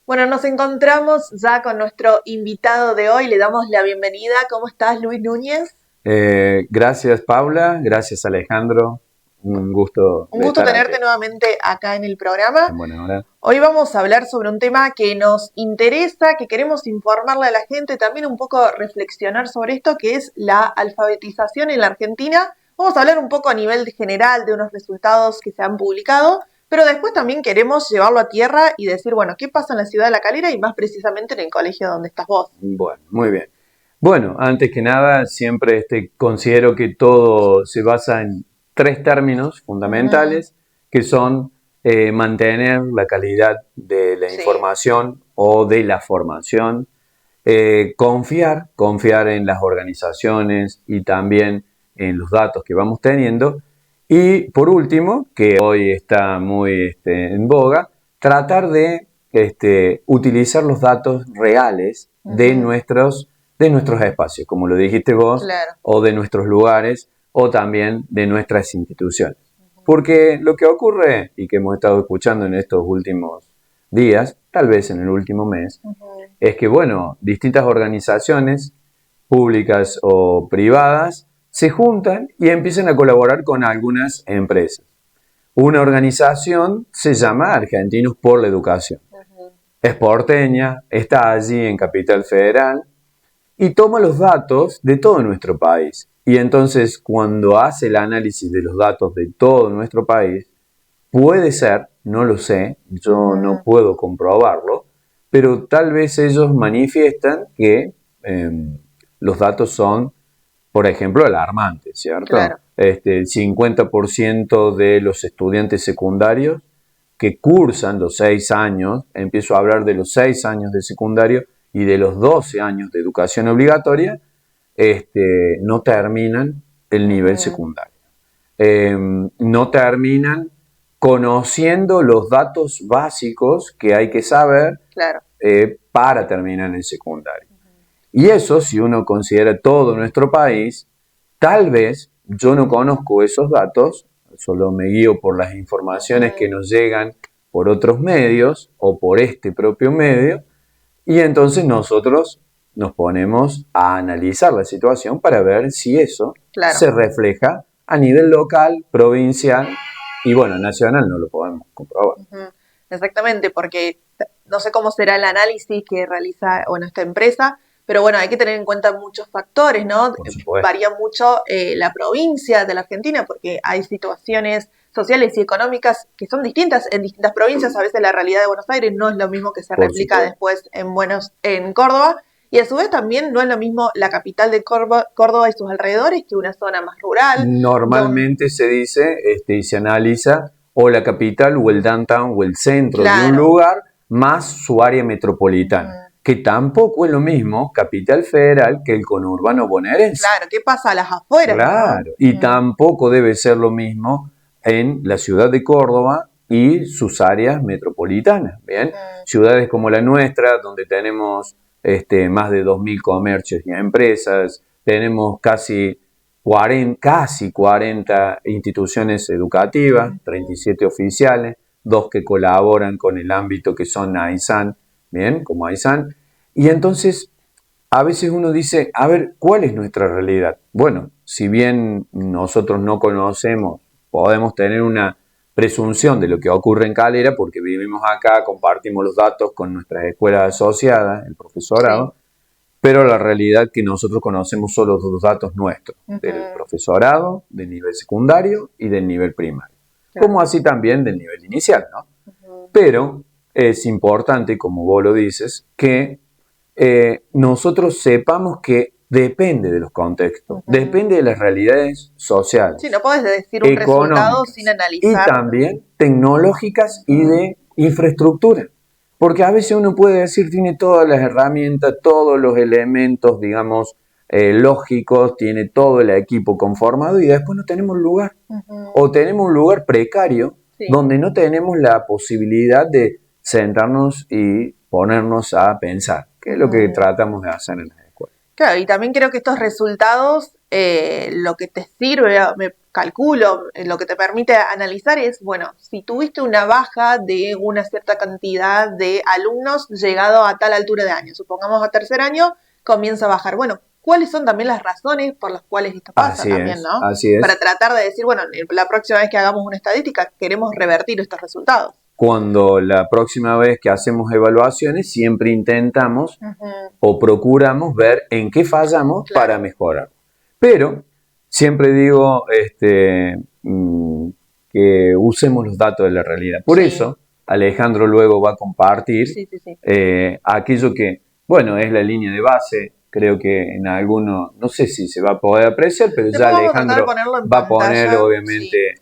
Bueno, nos encontramos ya con nuestro invitado de hoy. Le damos la bienvenida. ¿Cómo estás, Luis Núñez? Gracias, Paula. Gracias, Alejandro. Un gusto Un de gusto estar tenerte nuevamente acá en el programa. en buena hora. Hoy vamos a hablar sobre un tema que nos interesa, que queremos informarle a la gente, también un poco reflexionar sobre esto, que es la alfabetización en la Argentina. Vamos a hablar un poco a nivel general de unos resultados que se han publicado, pero después también queremos llevarlo a tierra y decir, bueno, ¿qué pasa en la ciudad de La Calera y más precisamente en el colegio donde estás vos? Bueno, muy bien. Bueno, antes que nada, siempre considero que todo se basa en tres términos fundamentales, que son mantener la calidad de la información o de la formación, confiar en las organizaciones y también en los datos que vamos teniendo. Y por último, que hoy está muy en boga, tratar de utilizar los datos reales de nuestros espacios, como lo dijiste vos, Claro. o de nuestros lugares, o también de nuestras instituciones. Porque lo que ocurre, y que hemos estado escuchando en estos últimos días, tal vez en el último mes, es que, bueno, distintas organizaciones públicas o privadas se juntan y empiezan a colaborar con algunas empresas. Una organización se llama Argentinos por la Educación. Es porteña, está allí en Capital Federal y toma los datos de todo nuestro país. Y entonces, cuando hace el análisis de los datos de todo nuestro país, puede ser, no lo sé, yo no puedo comprobarlo, pero tal vez ellos manifiestan que los datos son, por ejemplo, alarmantes, ¿cierto? Claro. El 50% de los estudiantes secundarios que cursan los 6 años, empiezo a hablar de los 6 años de secundario y de los 12 años de educación obligatoria, no terminan el nivel secundario. No terminan conociendo los datos básicos que hay que saber para terminar el secundario. Y eso, si uno considera todo nuestro país, tal vez yo no conozco esos datos, solo me guío por las informaciones que nos llegan por otros medios o por este propio medio, y entonces nosotros nos ponemos a analizar la situación para ver si eso se refleja a nivel local, provincial y, bueno, nacional no lo podemos comprobar. Exactamente, porque no sé cómo será el análisis que realiza esta empresa, pero bueno, hay que tener en cuenta muchos factores, ¿no? Varía mucho la provincia de la Argentina porque hay situaciones sociales y económicas que son distintas en distintas provincias. A veces la realidad de Buenos Aires no es lo mismo que se replica después en Córdoba. Y a su vez también no es lo mismo la capital de Córdoba y sus alrededores que una zona más rural. Normalmente se dice y se analiza o la capital o el downtown o el centro de un lugar más su área metropolitana. Que tampoco es lo mismo Capital Federal que el conurbano bonaerense. Claro, ¿qué pasa a las afueras? Claro, ¿no? Y tampoco debe ser lo mismo en la ciudad de Córdoba y sus áreas metropolitanas, ¿bien? Ciudades como la nuestra, donde tenemos más de 2.000 comercios y empresas, tenemos casi 40 instituciones educativas, 37 oficiales, 2 que colaboran con el ámbito que son AISAN, ¿bien? Como AISAN. Y entonces, a veces uno dice, a ver, ¿cuál es nuestra realidad? Bueno, si bien nosotros no conocemos, podemos tener una presunción de lo que ocurre en Calera, porque vivimos acá, compartimos los datos con nuestras escuelas asociadas, el profesorado, pero la realidad es que nosotros conocemos solo los datos nuestros, del profesorado, del nivel secundario y del nivel primario, como así también del nivel inicial, ¿no? Pero es importante, como vos lo dices, que nosotros sepamos que depende de los contextos, depende de las realidades sociales. Sí, no puedes decir un resultado sin analizar. Y también tecnológicas y de infraestructura. Porque a veces uno puede decir, tiene todas las herramientas, todos los elementos, digamos, lógicos, tiene todo el equipo conformado y después no tenemos lugar. O tenemos un lugar precario donde no tenemos la posibilidad de sentarnos y ponernos a pensar, que es lo que tratamos de hacer en las escuelas. Claro, y también creo que estos resultados, lo que te sirve, calculo, lo que te permite analizar es, bueno, si tuviste una baja de una cierta cantidad de alumnos llegado a tal altura de año, supongamos a tercer año, comienza a bajar. Bueno, ¿cuáles son también las razones por las cuales esto pasa también, no? Así es. Para tratar de decir, bueno, la próxima vez que hagamos una estadística queremos revertir estos resultados. Cuando la próxima vez que hacemos evaluaciones siempre intentamos o procuramos ver en qué fallamos para mejorar. Pero siempre digo que usemos los datos de la realidad. Por eso Alejandro luego va a compartir aquello que, bueno, es la línea de base. Creo que en alguno, no sé si se va a poder apreciar, pero ya Alejandro va a poner obviamente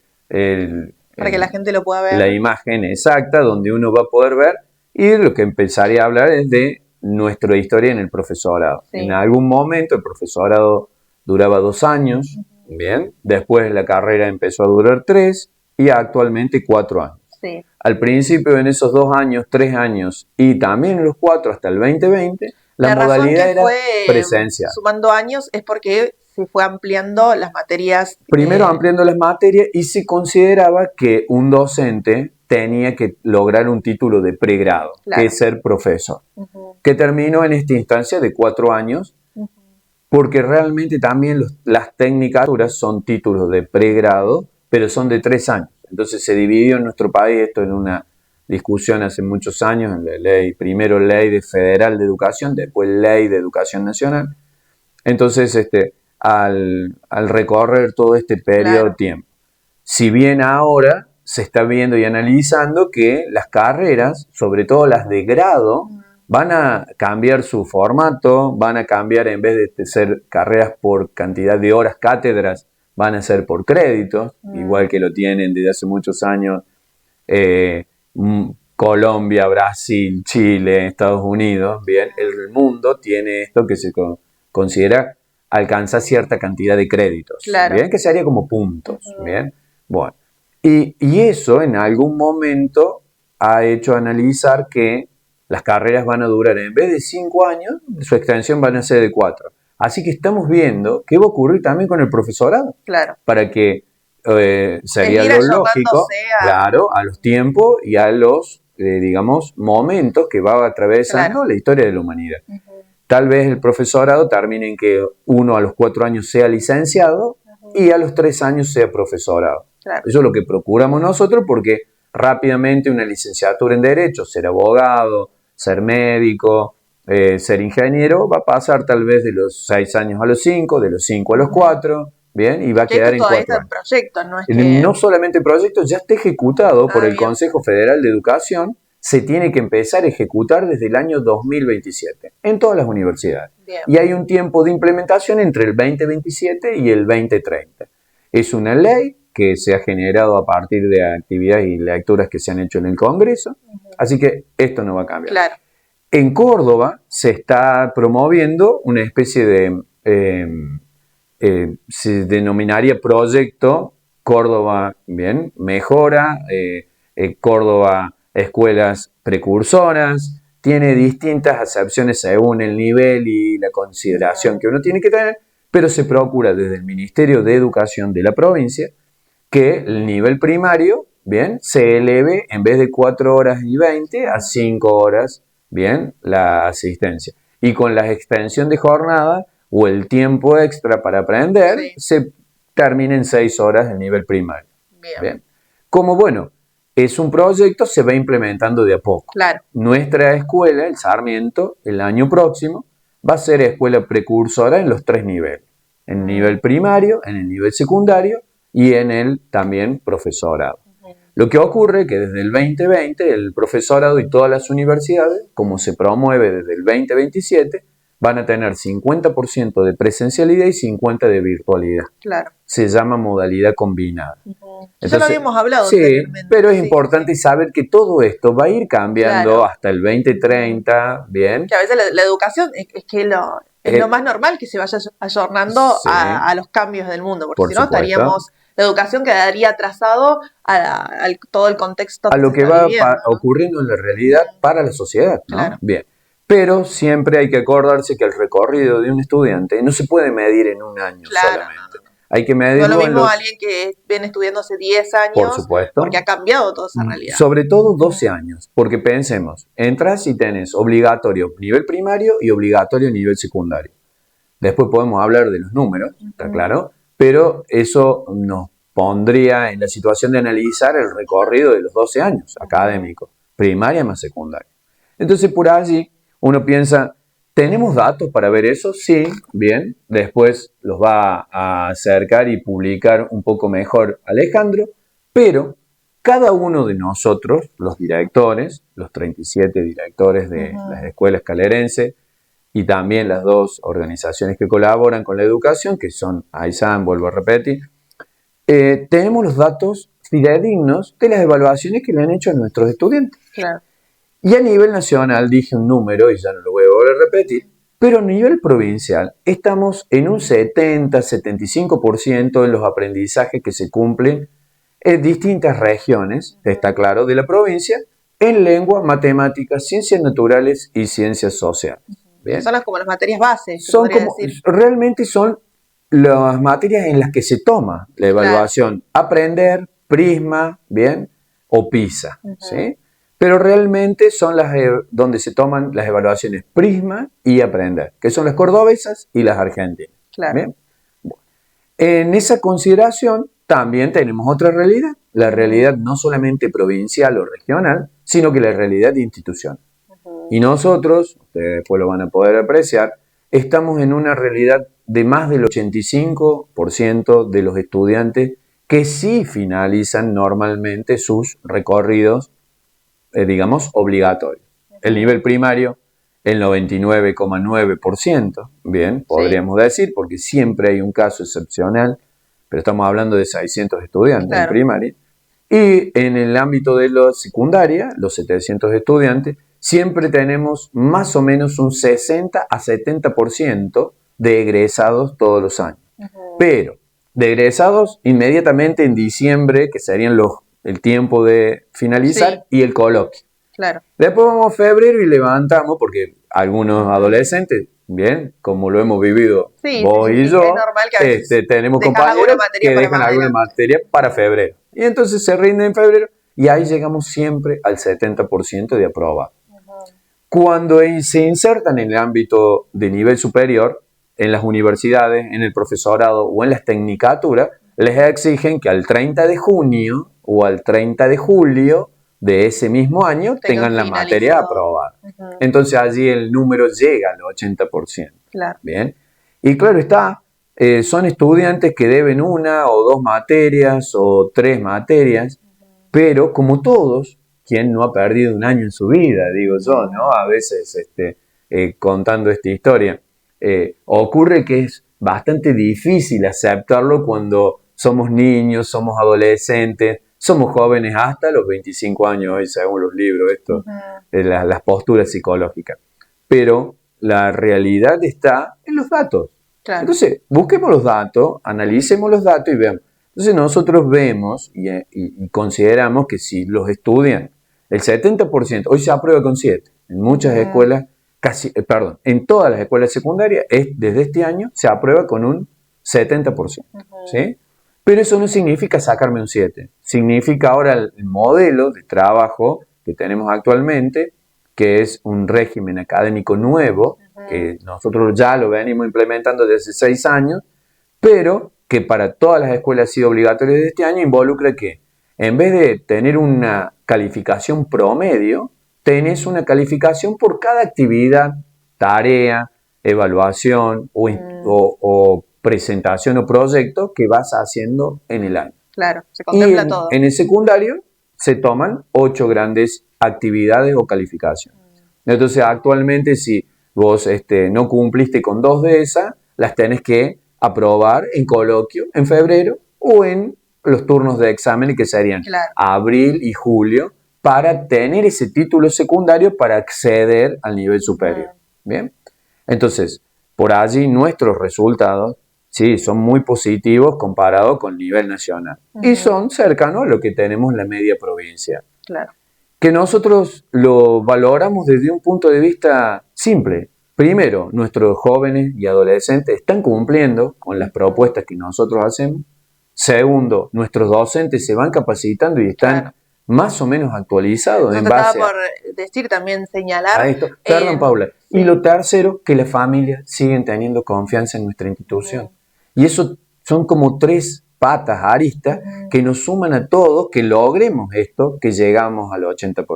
para que la gente lo pueda ver. La imagen exacta donde uno va a poder ver, y lo que empezaría a hablar es de nuestra historia en el profesorado. En algún momento el profesorado duraba 2 años, bien, después la carrera empezó a durar 3 y actualmente 4 años. Al principio, en esos 2 años, 3 años y también en los 4 hasta el 2020, la modalidad era presencial. Sumando años es porque se fue ampliando las materias. Primero ampliando las materias, y se consideraba que un docente tenía que lograr un título de pregrado, que es ser profesor, que terminó en esta instancia de 4 años, porque realmente también las tecnicaturas son títulos de pregrado, pero son de 3 años. Entonces se dividió en nuestro país esto en una discusión hace muchos años, en la ley, primero ley federal de educación, después ley de educación nacional. Entonces, al recorrer todo este periodo de tiempo, si bien ahora se está viendo y analizando que las carreras, sobre todo las de grado, van a cambiar su formato, van a cambiar, en vez de ser carreras por cantidad de horas cátedras, van a ser por créditos, igual que lo tienen desde hace muchos años Colombia, Brasil, Chile, Estados Unidos. Bien, el mundo tiene esto que se considera alcanzar cierta cantidad de créditos, bien, que se haría como puntos, bien, bueno, y eso en algún momento ha hecho analizar que las carreras van a durar, en vez de 5 años, su extensión van a ser de 4. Así que estamos viendo qué va a ocurrir también con el profesorado, para que sería lo lógico, a los tiempos y a los, digamos, momentos que va atravesando la historia de la humanidad. Tal vez el profesorado termine en que uno a los 4 años sea licenciado y a los 3 años sea profesorado. Eso es lo que procuramos nosotros, porque rápidamente una licenciatura en Derecho, ser abogado, ser médico, ser ingeniero, va a pasar tal vez de los 6 años a los 5, de los 5 a los 4, bien, y va a quedar en 4 años. Proyecto, no es que... No solamente el proyecto, ya está ejecutado por el Consejo Federal de Educación. Se tiene que empezar a ejecutar desde el año 2027 en todas las universidades. Y hay un tiempo de implementación entre el 2027 y el 2030. Es una ley que se ha generado a partir de actividades y lecturas que se han hecho en el Congreso, así que esto no va a cambiar. En Córdoba se está promoviendo una especie de, se denominaría Proyecto Córdoba, bien, Mejora, Córdoba Escuelas Precursoras, tiene distintas acepciones según el nivel y la consideración que uno tiene que tener, pero se procura desde el Ministerio de Educación de la provincia que el nivel primario, bien, se eleve en vez de 4 horas y 20 a 5 horas, bien, la asistencia. Y con la extensión de jornada o el tiempo extra para aprender, se termina en 6 horas el nivel primario. Bien. Como, bueno, es un proyecto, se va implementando de a poco. Nuestra escuela, el Sarmiento, el año próximo, va a ser escuela precursora en los 3 niveles. En el nivel primario, en el nivel secundario y en el también profesorado. Lo que ocurre es que desde el 2020 el profesorado y todas las universidades, como se promueve desde el 2027, van a tener 50% de presencialidad y 50% de virtualidad. Se llama modalidad combinada. Entonces, ya lo habíamos hablado. Sí, pero es importante saber que todo esto va a ir cambiando hasta el 2030, ¿bien? Que a veces la educación es que es lo más normal que se vaya ayornando a los cambios del mundo, porque si no estaríamos... La educación quedaría atrasado a todo el contexto. A lo que va ocurriendo en la realidad para la sociedad, ¿no? Bien. Pero siempre hay que acordarse que el recorrido de un estudiante no se puede medir en un año solamente. hay que No es medirlo lo mismo alguien que viene estudiando hace 10 años, por supuesto, porque ha cambiado toda esa realidad. Sobre todo 12 años, porque pensemos, entras y tenés obligatorio nivel primario y obligatorio nivel secundario. Después podemos hablar de los números, está claro, pero eso nos pondría en la situación de analizar el recorrido de los 12 años académicos, primaria más secundaria. Entonces, por allí uno piensa, ¿tenemos datos para ver eso? Sí, bien. Después los va a acercar y publicar un poco mejor Alejandro, pero cada uno de nosotros, los directores, los 37 directores de las escuelas calerenses, y también las dos organizaciones que colaboran con la educación, que son AISAN, vuelvo a repetir, tenemos los datos fidedignos de las evaluaciones que le han hecho a nuestros estudiantes. Claro. Y a nivel nacional, dije un número y ya no lo voy a volver a repetir, pero a nivel provincial estamos en un 70-75% en los aprendizajes que se cumplen en distintas regiones, está claro, de la provincia, en lengua, matemáticas, ciencias naturales y ciencias sociales. ¿Bien? Son como las materias bases. Son como, realmente son las materias en las que se toma la evaluación. Claro. Aprender, Prisma, ¿bien? O PISA, ¿sí? Pero realmente son las donde se toman las evaluaciones Prisma y Aprender, que son las cordobesas y las argentinas. Claro. ¿Bien? Bueno, en esa consideración también tenemos otra realidad, la realidad no solamente provincial o regional, sino que la realidad institucional. Y nosotros, ustedes después lo van a poder apreciar, estamos en una realidad de más del 85% de los estudiantes que sí finalizan normalmente sus recorridos, digamos, obligatorios. El nivel primario, el 99,9%, bien, podríamos decir, porque siempre hay un caso excepcional, pero estamos hablando de 600 estudiantes en primaria. Y en el ámbito de la secundaria, los 700 estudiantes, siempre tenemos más o menos un 60 a 70% de egresados todos los años. Pero de egresados inmediatamente en diciembre, que serían el tiempo de finalizar, y el coloquio. Claro. Después vamos a febrero y levantamos, porque algunos adolescentes, bien, como lo hemos vivido vos y yo, es normal que tenemos compañeros que dejan alguna materia para febrero. Y entonces se rinden en febrero y ahí llegamos siempre al 70% de aprobado. Cuando se insertan en el ámbito de nivel superior, en las universidades, en el profesorado o en las tecnicaturas, les exigen que al 30 de junio o al 30 de julio de ese mismo año tengan la materia aprobada. Entonces allí el número llega al 80%. Claro. Bien. Y claro está, son estudiantes que deben una o dos materias o tres materias, pero como todos, ¿quién no ha perdido un año en su vida? Digo yo, ¿no? A veces contando esta historia. Ocurre que es bastante difícil aceptarlo cuando somos niños, somos adolescentes, somos jóvenes hasta los 25 años, hoy según los libros, las posturas psicológicas. Pero la realidad está en los datos. Claro. Entonces, busquemos los datos, analicemos los datos y veamos. Entonces nosotros vemos y consideramos que si los estudian, el 70%, hoy se aprueba con 7, en muchas escuelas, en todas las escuelas secundarias, desde este año se aprueba con un 70%, ¿sí? Pero eso no significa sacarme un 7, significa ahora el modelo de trabajo que tenemos actualmente, que es un régimen académico nuevo, que nosotros ya lo venimos implementando desde 6 años, pero que para todas las escuelas ha sido obligatorio de este año, involucra que en vez de tener una calificación promedio, tenés una calificación por cada actividad, tarea, evaluación o presentación o proyecto que vas haciendo en el año. Claro, se contempla todo. En el secundario se toman 8 grandes actividades o calificaciones. Entonces, actualmente, si vos no cumpliste con 2 de esas, las tenés que aprobar en coloquio en febrero o en los turnos de examen que serían abril y julio para tener ese título secundario para acceder al nivel superior. ¿Bien? Entonces, por allí nuestros resultados sí, son muy positivos comparados con el nivel nacional. Y son cercanos a lo que tenemos en la media provincial. Claro. Que nosotros lo valoramos desde un punto de vista simple. primero, nuestros jóvenes y adolescentes están cumpliendo con las propuestas que nosotros hacemos. Segundo, nuestros docentes se van capacitando y están más o menos actualizados en base por decir también, señalar a esto. Perdón, Paula. Sí. Y lo tercero, que las familias siguen teniendo confianza en nuestra institución. Y eso son como 3 patas, aristas, que nos suman a todos que logremos esto, que llegamos al 80%.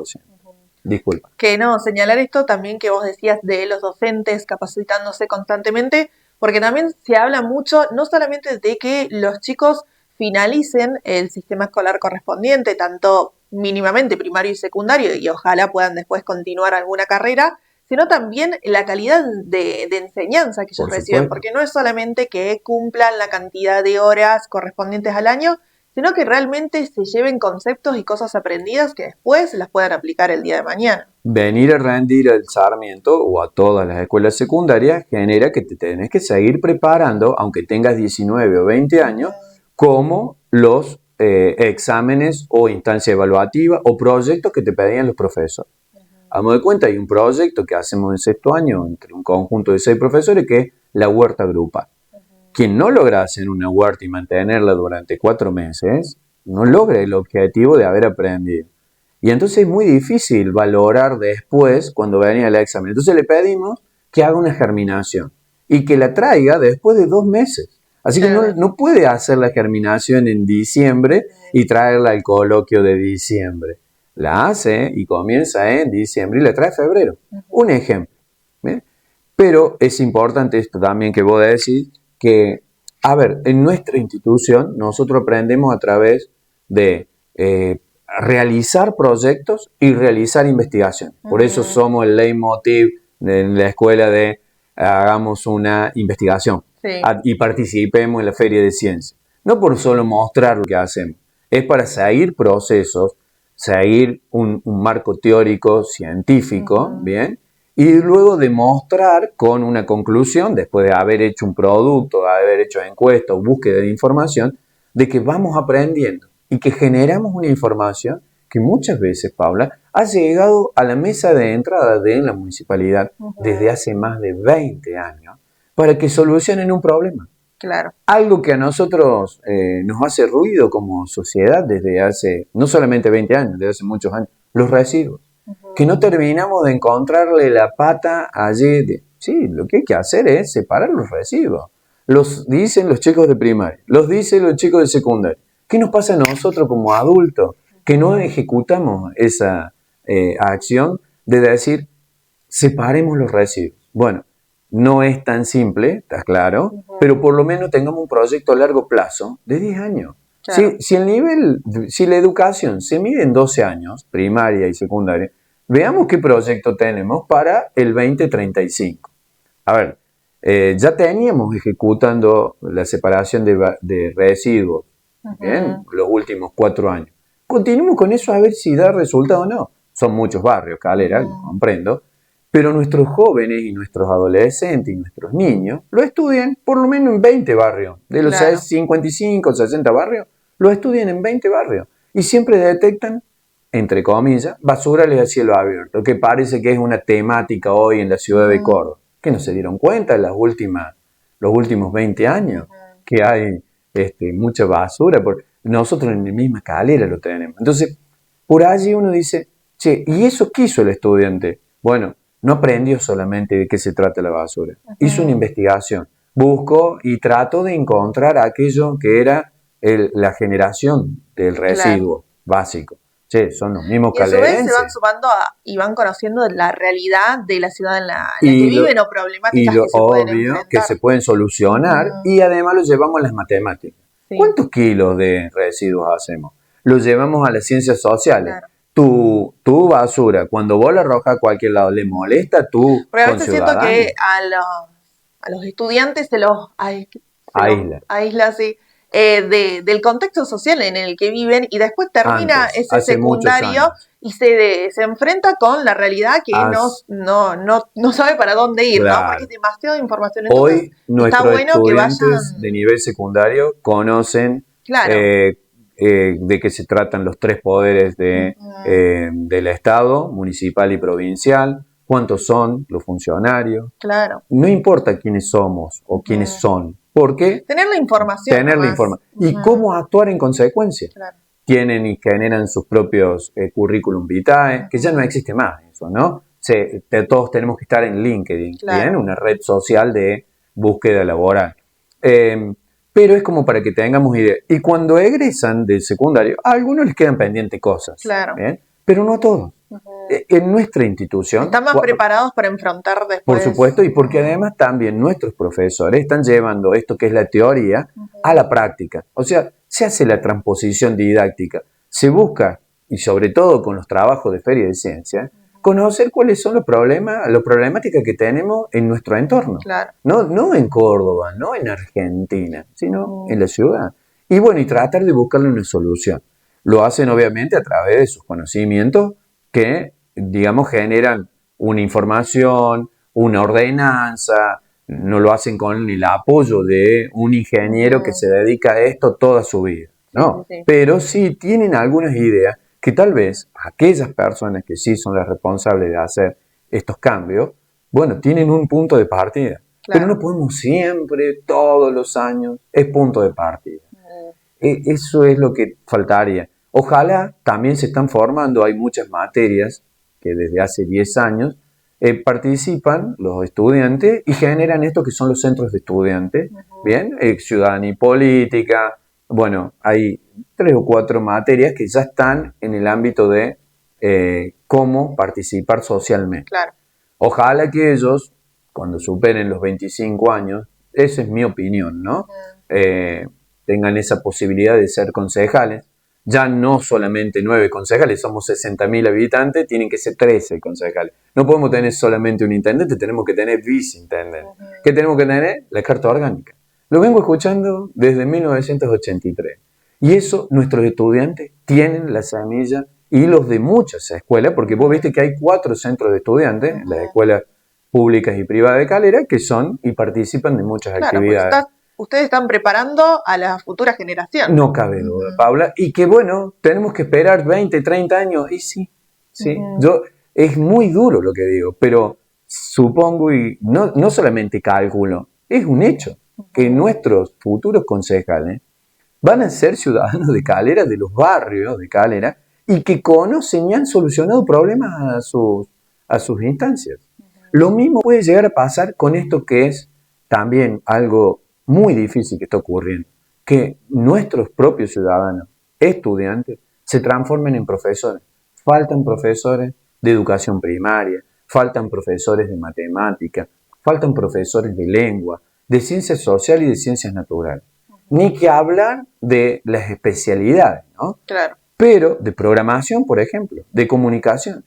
Disculpa. Que no, señalar esto también que vos decías de los docentes capacitándose constantemente, porque también se habla mucho, no solamente de que los chicos finalicen el sistema escolar correspondiente, tanto mínimamente primario y secundario, y ojalá puedan después continuar alguna carrera, sino también la calidad de enseñanza que ellos reciben, porque no es solamente que cumplan la cantidad de horas correspondientes al año, sino que realmente se lleven conceptos y cosas aprendidas que después las puedan aplicar el día de mañana. Venir a rendir al Sarmiento o a todas las escuelas secundarias genera que te tenés que seguir preparando, aunque tengas 19 o 20 años, como los exámenes o instancia evaluativa o proyectos que te pedían los profesores. Vamos de cuenta, hay un proyecto que hacemos en sexto año entre un conjunto de 6 profesores que es la huerta grupal. Quien no logra hacer una huerta y mantenerla durante 4 meses, no logra el objetivo de haber aprendido. Y entonces es muy difícil valorar después cuando venía el examen. Entonces le pedimos que haga una germinación y que la traiga después de 2 meses. Así que no puede hacer la germinación en diciembre y traerla al coloquio de diciembre. La hace y comienza en diciembre y la trae en febrero. Un ejemplo. ¿Bien? Pero es importante esto también que vos decís, que, a ver, en nuestra institución nosotros aprendemos a través de realizar proyectos y realizar investigación. Por eso somos el leitmotiv en la escuela de hagamos una investigación y participemos en la feria de ciencia. No por solo mostrar lo que hacemos, es para seguir procesos, seguir un marco teórico, científico, ¿bien? Y luego demostrar con una conclusión, después de haber hecho un producto, de haber hecho encuestas o búsqueda de información, de que vamos aprendiendo y que generamos una información que muchas veces, Paula, ha llegado a la mesa de entrada de la municipalidad desde hace más de 20 años para que solucionen un problema. Claro. Algo que a nosotros nos hace ruido como sociedad desde hace, no solamente 20 años, desde hace muchos años, los residuos. Que no terminamos de encontrarle la pata allí. Sí, lo que hay que hacer es separar los residuos. Los dicen los chicos de primaria, los dicen los chicos de secundaria. ¿Qué nos pasa a nosotros como adultos que no ejecutamos esa acción de decir separemos los residuos? Bueno, no es tan simple, está claro, pero por lo menos tengamos un proyecto a largo plazo de 10 años. Claro. Si la educación se mide en 12 años, primaria y secundaria, veamos qué proyecto tenemos para el 2035. A ver, ya teníamos ejecutando la separación de residuos, ¿bien? Los últimos 4 años. Continuemos con eso a ver si da resultado o no. Son muchos barrios, Calera, lo comprendo, pero nuestros jóvenes y nuestros adolescentes y nuestros niños lo estudian por lo menos en 20 barrios. De los 55, 60 barrios, lo estudian en 20 barrios. Y siempre detectan, entre comillas, basurales a cielo abierto, que parece que es una temática hoy en la ciudad de Córdoba. Que no se dieron cuenta en los últimos 20 años que hay mucha basura. Nosotros en la misma Calera lo tenemos. Entonces, por allí uno dice, che, ¿y eso qué hizo el estudiante? Bueno, no aprendió solamente de qué se trata la basura. Hizo una investigación. Buscó y trató de encontrar aquello que era la generación del residuo básico. Che, son los mismos calerenses. Y a su vez se van sumando y van conociendo la realidad de la ciudad en la que viven o problemáticas que se pueden enfrentar. Que se pueden solucionar y además lo llevamos a las matemáticas. Sí. ¿Cuántos kilos de residuos hacemos? Los llevamos a las ciencias sociales. Claro. Tu basura, cuando vos la arrojas a cualquier lado, ¿le molesta a tu Pero a veces siento que a los estudiantes se los aísla, sí, del contexto social en el que viven y después termina ese secundario y se enfrenta con la realidad que no sabe para dónde ir, claro. ¿No? Porque es demasiada información. Entonces, hoy nuestros estudiantes de nivel secundario conocen de qué se tratan los 3 poderes del Estado, municipal y provincial, cuántos son los funcionarios. Claro. No importa quiénes somos o quiénes son, porque tener la información. Y cómo actuar en consecuencia. Claro. Tienen y generan sus propios currículum vitae, que ya no existe más eso, ¿no? Todos tenemos que estar en LinkedIn, claro. ¿bien? Una red social de búsqueda laboral. Pero es como para que tengamos idea. Y cuando egresan del secundario, a algunos les quedan pendientes cosas, claro. ¿bien? Pero no a todos. En nuestra institución... Están más preparados para enfrentar después... Por supuesto, y porque además también nuestros profesores están llevando esto que es la teoría a la práctica. O sea, se hace la transposición didáctica. Se busca, y sobre todo con los trabajos de Feria de Ciencia, conocer cuáles son las problemáticas que tenemos en nuestro entorno. Claro. No en Córdoba, no en Argentina, sino en la ciudad. Y bueno, y tratar de buscarle una solución. Lo hacen obviamente a través de sus conocimientos que, digamos, generan una información, una ordenanza, no lo hacen con el apoyo de un ingeniero que se dedica a esto toda su vida, ¿no? Sí. Pero sí tienen algunas ideas que tal vez aquellas personas que sí son las responsables de hacer estos cambios, bueno, tienen un punto de partida. Claro. Pero no podemos siempre, todos los años, es punto de partida. Eso es lo que faltaría. Ojalá también se están formando, hay muchas materias que desde hace 10 años participan los estudiantes y generan esto que son los centros de estudiantes, ¿bien? Ciudadanía y política, bueno, hay 3 o 4 materias que ya están en el ámbito de cómo participar socialmente. Claro. Ojalá que ellos, cuando superen los 25 años, esa es mi opinión, ¿no? Tengan esa posibilidad de ser concejales. Ya no solamente 9 concejales, somos 60.000 habitantes, tienen que ser 13 concejales. No podemos tener solamente un intendente, tenemos que tener viceintendente. ¿Qué tenemos que tener? La carta orgánica. Lo vengo escuchando desde 1983. Y eso nuestros estudiantes tienen la semilla y los de muchas escuelas, porque vos viste que hay 4 centros de estudiantes en las escuelas públicas y privadas de Calera que son y participan de muchas actividades. Ustedes están preparando a la futura generación. No cabe duda, Paula. Y que bueno, tenemos que esperar 20, 30 años. Y sí. Es muy duro lo que digo, pero supongo y no solamente cálculo, es un hecho que nuestros futuros concejales van a ser ciudadanos de Calera, de los barrios de Calera, y que conocen y han solucionado problemas a sus instancias. Lo mismo puede llegar a pasar con esto que es también algo muy difícil que está ocurriendo, que nuestros propios ciudadanos, estudiantes, se transformen en profesores. Faltan profesores de educación primaria, faltan profesores de matemática, faltan profesores de lengua, de ciencias sociales y de ciencias naturales. Ni que hablar de las especialidades, ¿no? Claro. Pero de programación, por ejemplo, de comunicación.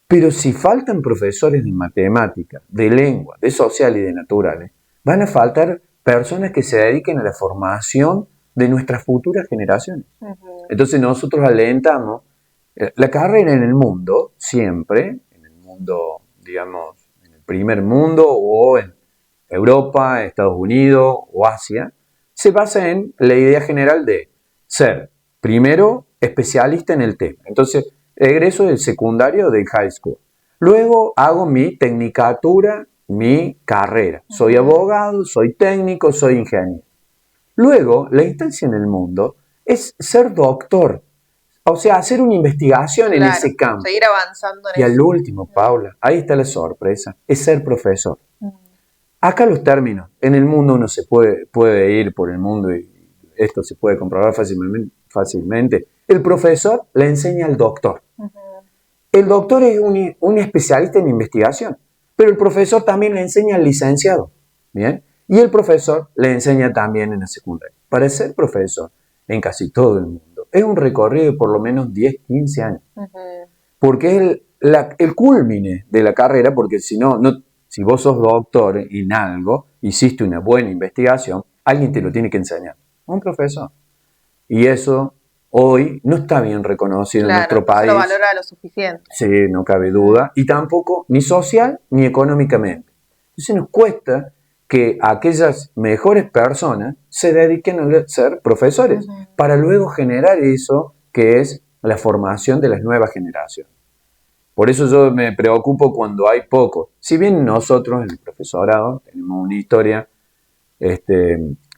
Pero si faltan profesores de matemática, de lengua, de social y de naturales, van a faltar personas que se dediquen a la formación de nuestras futuras generaciones. Entonces nosotros alentamos la carrera en el mundo, siempre, en el mundo, digamos, en el primer mundo o en Europa, Estados Unidos o Asia, se basa en la idea general de ser, primero, especialista en el tema. Entonces, egreso del secundario del high school. Luego hago mi tecnicatura, mi carrera. Soy abogado, soy técnico, soy ingeniero. Luego, la instancia en el mundo es ser doctor. O sea, hacer una investigación en ese campo. Seguir avanzando en eso. Y al último, Paula, ahí está la sorpresa, es ser profesor. Acá los términos. En el mundo uno se puede ir por el mundo y esto se puede comprobar fácilmente. El profesor le enseña al doctor. El doctor es un especialista en investigación, pero el profesor también le enseña al licenciado. ¿Bien? Y el profesor le enseña también en la secundaria. Para ser profesor en casi todo el mundo es un recorrido de por lo menos 10, 15 años. Porque es el culmine de la carrera, porque si vos sos doctor en algo, hiciste una buena investigación, alguien te lo tiene que enseñar. Un profesor. Y eso hoy no está bien reconocido en nuestro país. No se lo valora lo suficiente. Sí, no cabe duda. Y tampoco ni social ni económicamente. Entonces nos cuesta que aquellas mejores personas se dediquen a ser profesores para luego generar eso que es la formación de las nuevas generaciones. Por eso yo me preocupo cuando hay poco. Si bien nosotros en el profesorado tenemos una historia,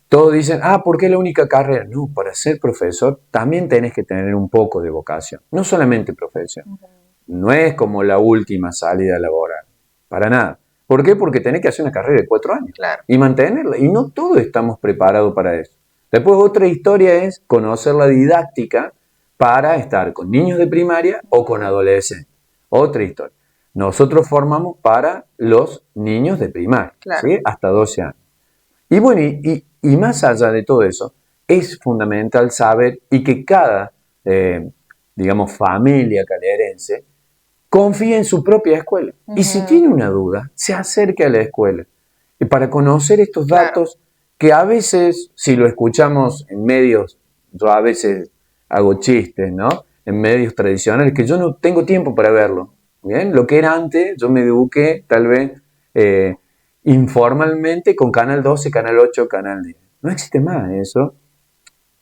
todos dicen, ¿por qué es la única carrera? No, para ser profesor también tenés que tener un poco de vocación, no solamente profesión. No es como la última salida laboral, para nada. ¿Por qué? Porque tenés que hacer una carrera de 4 años y mantenerla. Y no todos estamos preparados para eso. Después otra historia es conocer la didáctica para estar con niños de primaria o con adolescentes. Otra historia. Nosotros formamos para los niños de primaria, ¿sí? Hasta 12 años. Y bueno, y más allá de todo eso, es fundamental saber y que cada, familia calderense confía en su propia escuela. Y si tiene una duda, se acerque a la escuela. Y para conocer estos datos que a veces, si lo escuchamos en medios, yo a veces hago chistes, ¿no? En medios tradicionales, que yo no tengo tiempo para verlo. ¿Bien? Lo que era antes, yo me eduqué tal vez informalmente con Canal 12, Canal 8, Canal 10. No existe más eso.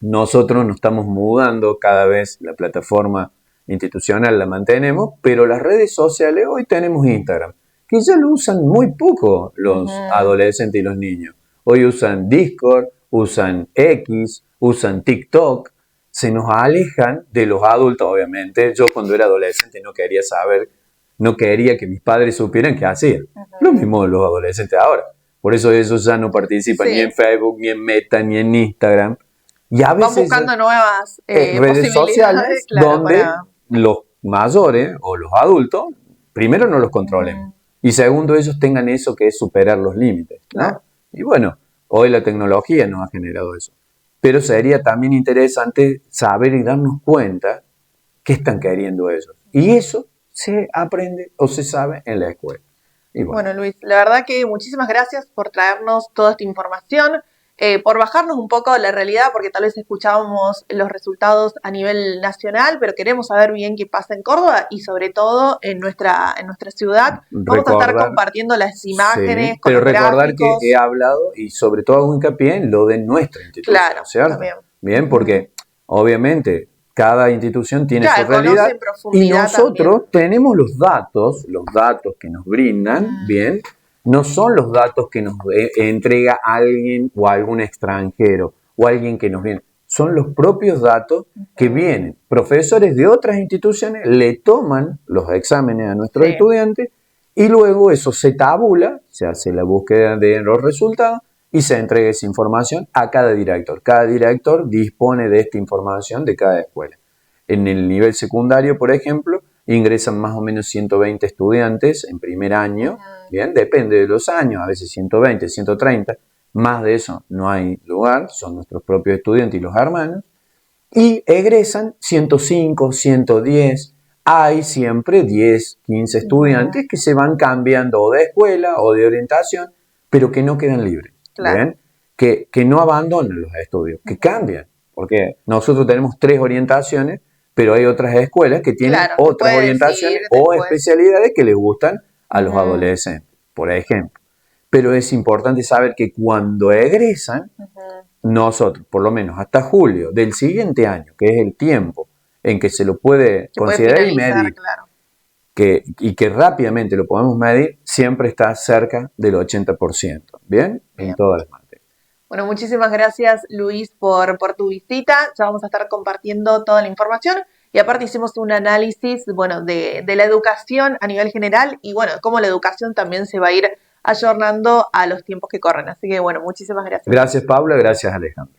Nosotros nos estamos mudando cada vez, la plataforma institucional la mantenemos, pero las redes sociales, hoy tenemos Instagram, que ya lo usan muy poco los adolescentes y los niños. Hoy usan Discord, usan X, usan TikTok, se nos alejan de los adultos, obviamente. Yo cuando era adolescente no quería que mis padres supieran qué hacían. Lo mismo los adolescentes ahora. Por eso ellos ya no participan ni en Facebook, ni en Meta, ni en Instagram. Y a veces van buscando nuevas redes sociales donde los mayores o los adultos, primero no los controlemos. Y segundo, ellos tengan eso que es superar los límites, ¿no? Y bueno, hoy la tecnología nos ha generado eso. Pero sería también interesante saber y darnos cuenta qué están queriendo ellos. Y eso se aprende o se sabe en la escuela. Y bueno, Luis, la verdad que muchísimas gracias por traernos toda esta información, por bajarnos un poco la realidad, porque tal vez escuchábamos los resultados a nivel nacional, pero queremos saber bien qué pasa en Córdoba y sobre todo en nuestra ciudad. Vamos a estar compartiendo las imágenes, con pero recordar gráficos. Que he hablado y sobre todo hago hincapié en lo de nuestra institución, ¿cierto? También. Bien, porque obviamente cada institución tiene su realidad y nosotros tenemos los datos que nos brindan, bien, no son los datos que nos entrega alguien o algún extranjero o alguien que nos viene, son los propios datos que vienen. Profesores de otras instituciones le toman los exámenes a nuestros estudiantes y luego eso se tabula, se hace la búsqueda de los resultados y se entrega esa información a cada director. Cada director dispone de esta información de cada escuela. En el nivel secundario, por ejemplo, ingresan más o menos 120 estudiantes en primer año. Bien, depende de los años, a veces 120, 130. Más de eso no hay lugar, son nuestros propios estudiantes y los hermanos. Y egresan 105, 110. Hay siempre 10, 15 estudiantes que se van cambiando o de escuela o de orientación, pero que no quedan libres. ¿Bien? Que no abandonan los estudios, que cambian, porque nosotros tenemos 3 orientaciones, pero hay otras escuelas que tienen otras orientaciones o especialidades que les gustan a los adolescentes, por ejemplo. Pero es importante saber que cuando egresan, nosotros, por lo menos hasta julio del siguiente año, que es el tiempo en que se lo puede considerar y medir, y que rápidamente lo podemos medir, siempre está cerca del 80%, ¿bien? En todas las materias. Bueno, muchísimas gracias, Luis, por tu visita. Ya vamos a estar compartiendo toda la información y aparte hicimos un análisis, bueno, de la educación a nivel general y, bueno, cómo la educación también se va a ir ayornando a los tiempos que corren. Así que, bueno, muchísimas gracias. Gracias, Paula. Gracias, Alejandro.